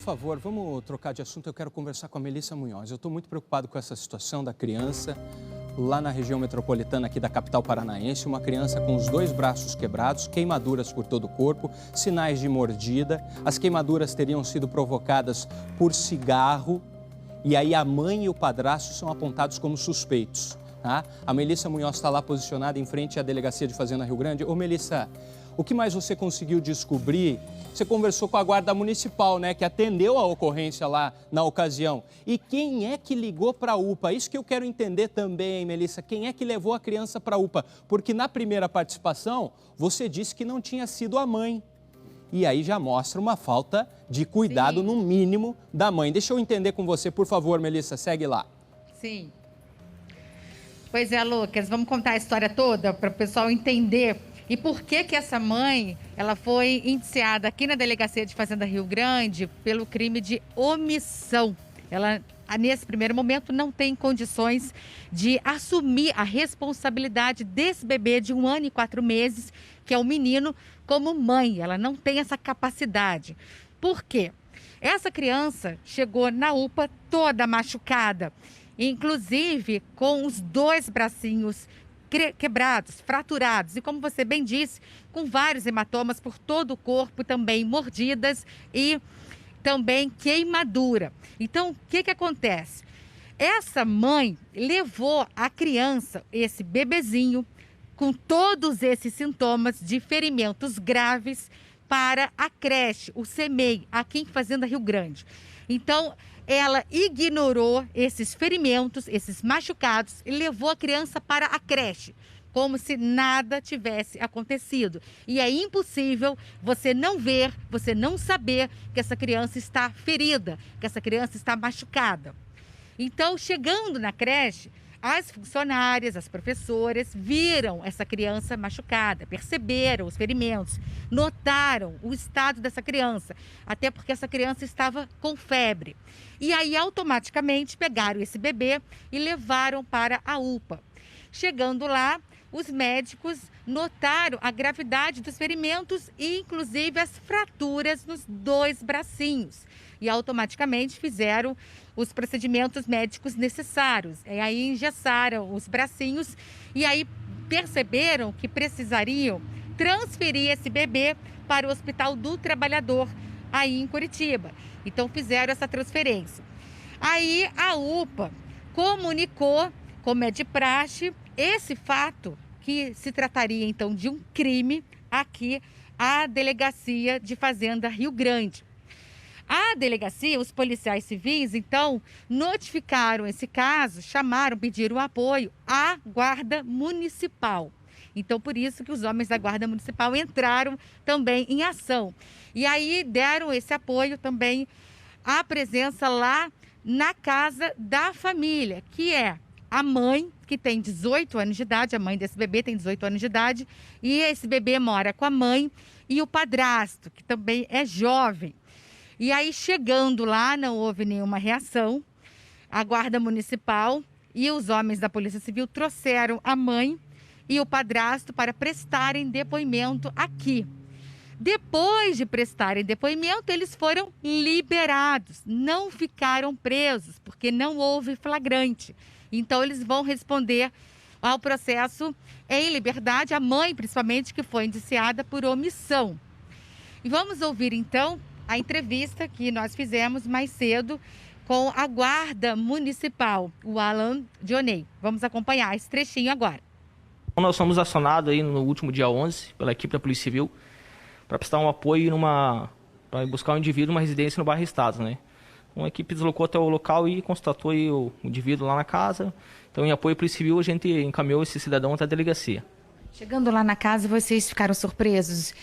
favor, vamos trocar de assunto. Eu quero conversar com a Melissa Munhoz. Eu estou muito preocupado com essa situação da criança lá na região metropolitana aqui da capital paranaense. Uma criança com os 2 braços quebrados, queimaduras por todo o corpo, sinais de mordida. As queimaduras teriam sido provocadas por cigarro e aí a mãe e o padrasto são apontados como suspeitos. Tá? A Melissa Munhoz está lá posicionada em frente à Delegacia de Fazenda Rio Grande. Ô Melissa, o que mais você conseguiu descobrir? Você conversou com a Guarda Municipal, né, que atendeu a ocorrência lá na ocasião. E quem é que ligou para a UPA? Isso que eu quero entender também, Melissa. Quem é que levou a criança para a UPA? Porque na primeira participação, você disse que não tinha sido a mãe. E aí já mostra uma falta de cuidado, no mínimo, da mãe. Deixa eu entender com você, por favor, Melissa, segue lá. Sim. Pois é, Lucas, vamos contar a história toda para o pessoal entender. E por que que essa mãe, ela foi indiciada aqui na Delegacia de Fazenda Rio Grande pelo crime de omissão. Ela, nesse primeiro momento, não tem condições de assumir a responsabilidade desse bebê de 1 ano e 4 meses, que é o menino, como mãe. Ela não tem essa capacidade. Por quê? Essa criança chegou na UPA toda machucada, inclusive com os 2 bracinhos quebrados, fraturados e, como você bem disse, com vários hematomas por todo o corpo, também mordidas e também queimadura. Então, o que acontece? Essa mãe levou a criança, esse bebezinho, com todos esses sintomas de ferimentos graves para a creche, o CEMEI, aqui em Fazenda Rio Grande. Então, ela ignorou esses ferimentos, esses machucados e levou a criança para a creche, como se nada tivesse acontecido. E é impossível você não ver, você não saber que essa criança está ferida, que essa criança está machucada. Então, chegando na creche, as funcionárias, as professoras viram essa criança machucada, perceberam os ferimentos, notaram o estado dessa criança, até porque essa criança estava com febre. E aí, automaticamente, pegaram esse bebê e levaram para a UPA. Chegando lá, os médicos notaram a gravidade dos ferimentos e, inclusive, as fraturas nos 2 bracinhos. E automaticamente fizeram os procedimentos médicos necessários. E aí engessaram os bracinhos e aí perceberam que precisariam transferir esse bebê para o Hospital do Trabalhador, aí em Curitiba. Então fizeram essa transferência. Aí a UPA comunicou, como é de praxe, esse fato, que se trataria então de um crime, aqui à Delegacia de Fazenda Rio Grande. A delegacia, os policiais civis, então, notificaram esse caso, pediram apoio à Guarda Municipal. Então, por isso que os homens da Guarda Municipal entraram também em ação. E aí deram esse apoio também à presença lá na casa da família, que é a mãe, que tem 18 anos de idade, a mãe desse bebê tem 18 anos de idade, e esse bebê mora com a mãe, e o padrasto, que também é jovem. E aí, chegando lá, não houve nenhuma reação. A Guarda Municipal e os homens da Polícia Civil trouxeram a mãe e o padrasto para prestarem depoimento aqui. Depois de prestarem depoimento, eles foram liberados, não ficaram presos, porque não houve flagrante. Então, eles vão responder ao processo em liberdade, a mãe, principalmente, que foi indiciada por omissão. E vamos ouvir, então, a entrevista que nós fizemos mais cedo com a Guarda Municipal, o Alan Dionei. Vamos acompanhar esse trechinho agora. Nós fomos acionados aí no último dia 11 pela equipe da Polícia Civil para prestar um apoio para buscar um indivíduo numa residência no bairro Estados, né? Então, a equipe deslocou até o local e constatou aí o indivíduo lá na casa. Então, em apoio à Polícia Civil, a gente encaminhou esse cidadão até a delegacia. Chegando lá na casa, vocês ficaram surpresos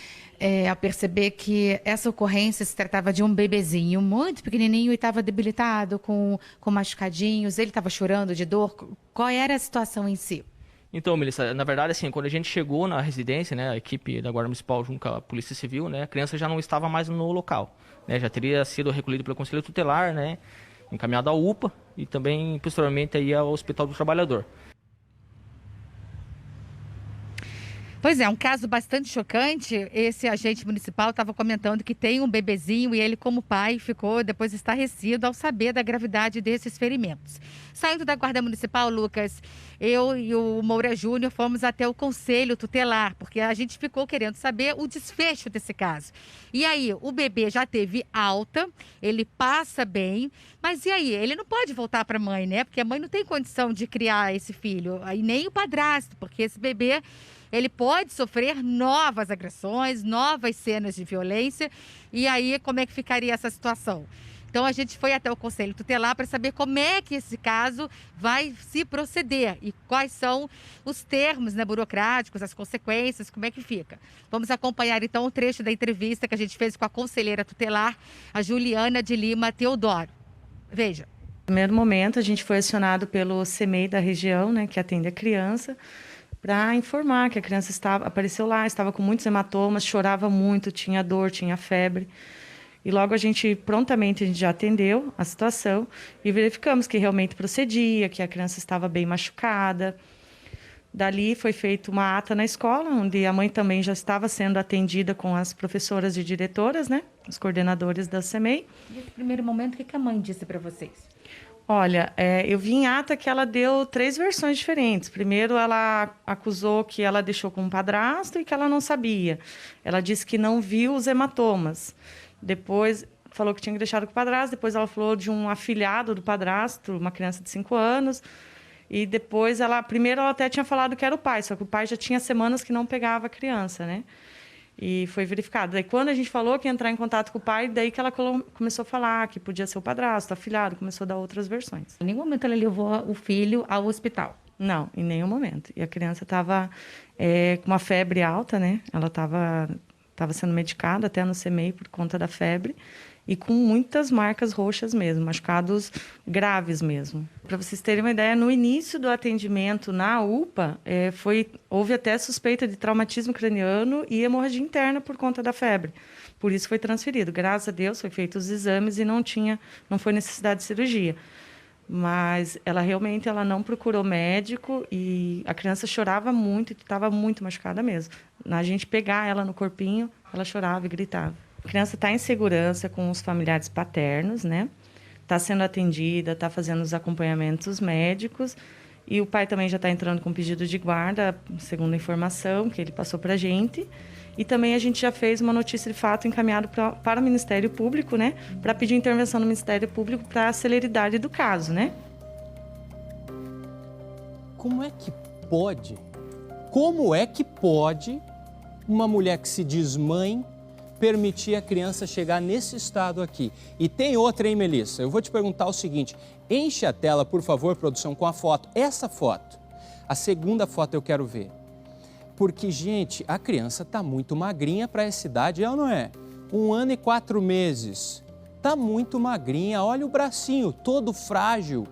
ao perceber que essa ocorrência se tratava de um bebezinho muito pequenininho e estava debilitado, com machucadinhos, ele estava chorando de dor. Qual era a situação em si? Então, Melissa, na verdade, assim, quando a gente chegou na residência, né, a equipe da Guarda Municipal junto com a Polícia Civil, né, a criança já não estava mais no local, né, já teria sido recolhida pelo Conselho Tutelar, né, encaminhada à UPA e também, posteriormente, aí ao Hospital do Trabalhador. Pois é, um caso bastante chocante. Esse agente municipal estava comentando que tem um bebezinho e ele, como pai, ficou depois estarrecido ao saber da gravidade desses ferimentos. Saindo da Guarda Municipal, Lucas, eu e o Moura Júnior fomos até o Conselho Tutelar, porque a gente ficou querendo saber o desfecho desse caso. E aí, o bebê já teve alta, ele passa bem, mas e aí? Ele não pode voltar para a mãe, né? Porque a mãe não tem condição de criar esse filho, e nem o padrasto, porque esse bebê ele pode sofrer novas agressões, novas cenas de violência. E aí, como é que ficaria essa situação? Então, a gente foi até o Conselho Tutelar para saber como é que esse caso vai se proceder e quais são os termos, né, burocráticos, as consequências, como é que fica. Vamos acompanhar, então, o trecho da entrevista que a gente fez com a conselheira tutelar, a Juliana de Lima Teodoro. Veja. No primeiro momento, a gente foi acionado pelo CEMEI da região, né, que atende a criança, para informar que a criança apareceu lá, estava com muitos hematomas, chorava muito, tinha dor, tinha febre. E logo a gente já atendeu a situação e verificamos que realmente procedia, que a criança estava bem machucada. Dali foi feita uma ata na escola, onde a mãe também já estava sendo atendida com as professoras e diretoras, né, os coordenadores da CEMEI. Nesse primeiro momento, o que a mãe disse para vocês? Olha, eu vi em ata que ela deu 3 versões diferentes. Primeiro, ela acusou que ela deixou com um padrasto e que ela não sabia. Ela disse que não viu os hematomas. Depois, falou que tinha deixado com o padrasto. Depois, ela falou de um afilhado do padrasto, uma criança de 5 anos. E depois, primeiro, ela até tinha falado que era o pai, só que o pai já tinha semanas que não pegava a criança, né? E foi verificado. Daí, quando a gente falou que ia entrar em contato com o pai, daí que ela começou a falar que podia ser o padrasto, afilhado, começou a dar outras versões. Em nenhum momento ela levou o filho ao hospital? Não, em nenhum momento. E a criança estava com uma febre alta, né? Ela estava sendo medicada até no CEMEI por conta da febre e com muitas marcas roxas mesmo, machucados graves mesmo. Para vocês terem uma ideia, no início do atendimento na UPA, houve até suspeita de traumatismo craniano e hemorragia interna por conta da febre. Por isso foi transferido. Graças a Deus, foi feito os exames e não foi necessidade de cirurgia. Mas ela realmente não procurou médico e a criança chorava muito e estava muito machucada mesmo. A gente pegar ela no corpinho, ela chorava e gritava. A criança está em segurança com os familiares paternos, né? Está sendo atendida, está fazendo os acompanhamentos médicos e o pai também já está entrando com pedido de guarda, segundo a informação que ele passou para a gente. E também a gente já fez uma notícia de fato encaminhado para o Ministério Público, né? Para pedir intervenção no Ministério Público para a celeridade do caso, né? Como é que pode uma mulher que se diz mãe permitir a criança chegar nesse estado aqui? E tem outra, hein, Melissa? Eu vou te perguntar o seguinte, enche a tela, por favor, produção, com a foto. Essa foto, a segunda foto eu quero ver. Porque, gente, a criança está muito magrinha para essa idade, é ou não é? 1 ano e 4 meses. Está muito magrinha, olha o bracinho, todo frágil,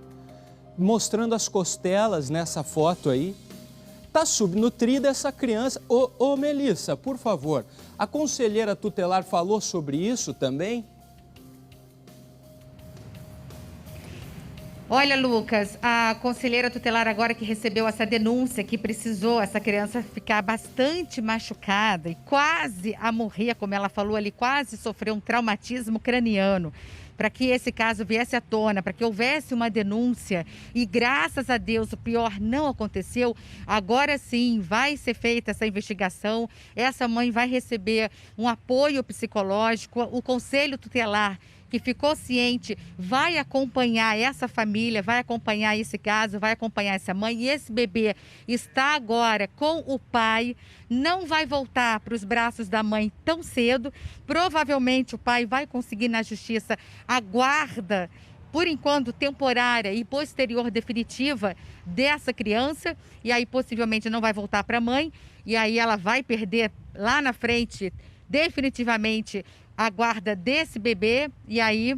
mostrando as costelas nessa foto aí. Está subnutrida essa criança. Ô Melissa, por favor, a conselheira tutelar falou sobre isso também? Olha, Lucas, a conselheira tutelar agora que recebeu essa denúncia, que precisou essa criança ficar bastante machucada e quase a morrer, como ela falou ali, quase sofreu um traumatismo craniano. Para que esse caso viesse à tona, para que houvesse uma denúncia e graças a Deus o pior não aconteceu, agora sim vai ser feita essa investigação, essa mãe vai receber um apoio psicológico, o Conselho Tutelar que ficou ciente vai acompanhar essa família, vai acompanhar esse caso, vai acompanhar essa mãe e esse bebê está agora com o pai, não vai voltar para os braços da mãe tão cedo, provavelmente o pai vai conseguir na justiça a guarda, por enquanto temporária e posterior definitiva dessa criança e aí possivelmente não vai voltar para a mãe e aí ela vai perder lá na frente definitivamente a guarda desse bebê e aí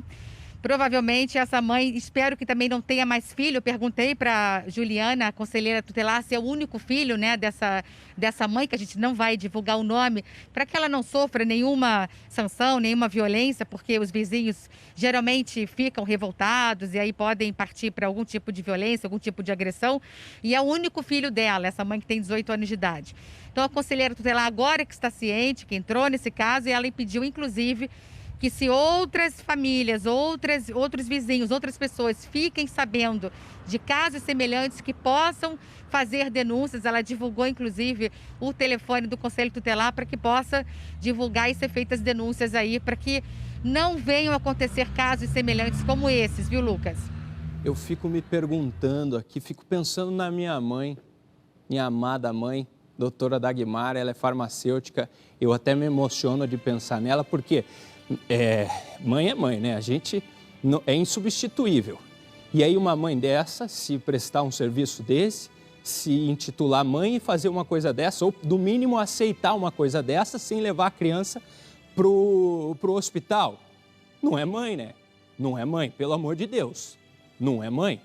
Provavelmente essa mãe, espero que também não tenha mais filho. Eu perguntei para Juliana, a conselheira tutelar, se é o único filho, né, dessa mãe, que a gente não vai divulgar o nome, para que ela não sofra nenhuma sanção, nenhuma violência, porque os vizinhos geralmente ficam revoltados e aí podem partir para algum tipo de violência, algum tipo de agressão. E é o único filho dela, essa mãe que tem 18 anos de idade. Então a conselheira tutelar agora que está ciente, que entrou nesse caso, e ela impediu, inclusive, que se outras famílias, outros vizinhos, outras pessoas fiquem sabendo de casos semelhantes, que possam fazer denúncias. Ela divulgou, inclusive, o telefone do Conselho Tutelar para que possa divulgar e ser feitas denúncias aí, para que não venham a acontecer casos semelhantes como esses, viu, Lucas? Eu fico me perguntando aqui, fico pensando na minha mãe, minha amada mãe, doutora Dagmar. Ela é farmacêutica, eu até me emociono de pensar nela, porque mãe é mãe, né? A gente é insubstituível. E aí uma mãe dessa, se prestar um serviço desse, se intitular mãe e fazer uma coisa dessa, ou do mínimo aceitar uma coisa dessa sem levar a criança pro hospital, não é mãe, né? Não é mãe, pelo amor de Deus, não é mãe.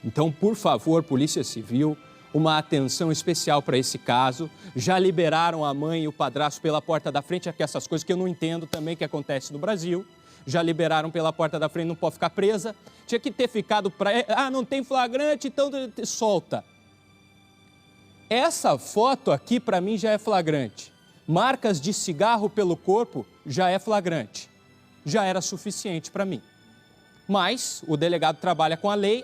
Então, por favor, Polícia Civil, uma atenção especial para esse caso. Já liberaram a mãe e o padrasto pela porta da frente, aqui essas coisas que eu não entendo também que acontece no Brasil. Já liberaram pela porta da frente, não pode ficar presa. Tinha que ter ficado não tem flagrante, então solta. Essa foto aqui para mim já é flagrante. Marcas de cigarro pelo corpo já é flagrante. Já era suficiente para mim. Mas o delegado trabalha com a lei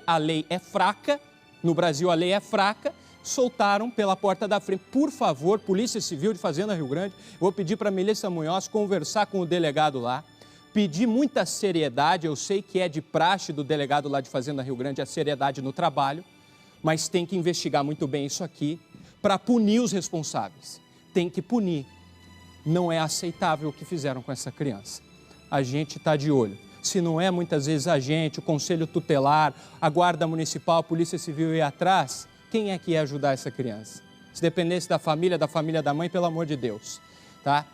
é fraca. No Brasil a lei é fraca, soltaram pela porta da frente. Por favor, Polícia Civil de Fazenda Rio Grande, vou pedir para a Melissa Munhoz conversar com o delegado lá, pedir muita seriedade. Eu sei que é de praxe do delegado lá de Fazenda Rio Grande a seriedade no trabalho, mas tem que investigar muito bem isso aqui para punir os responsáveis. Tem que punir. Não é aceitável o que fizeram com essa criança. A gente está de olho. Se não é, muitas vezes, a gente, o Conselho Tutelar, a Guarda Municipal, a Polícia Civil ir atrás, quem é que ia ajudar essa criança? Se dependesse da família da mãe, pelo amor de Deus, tá?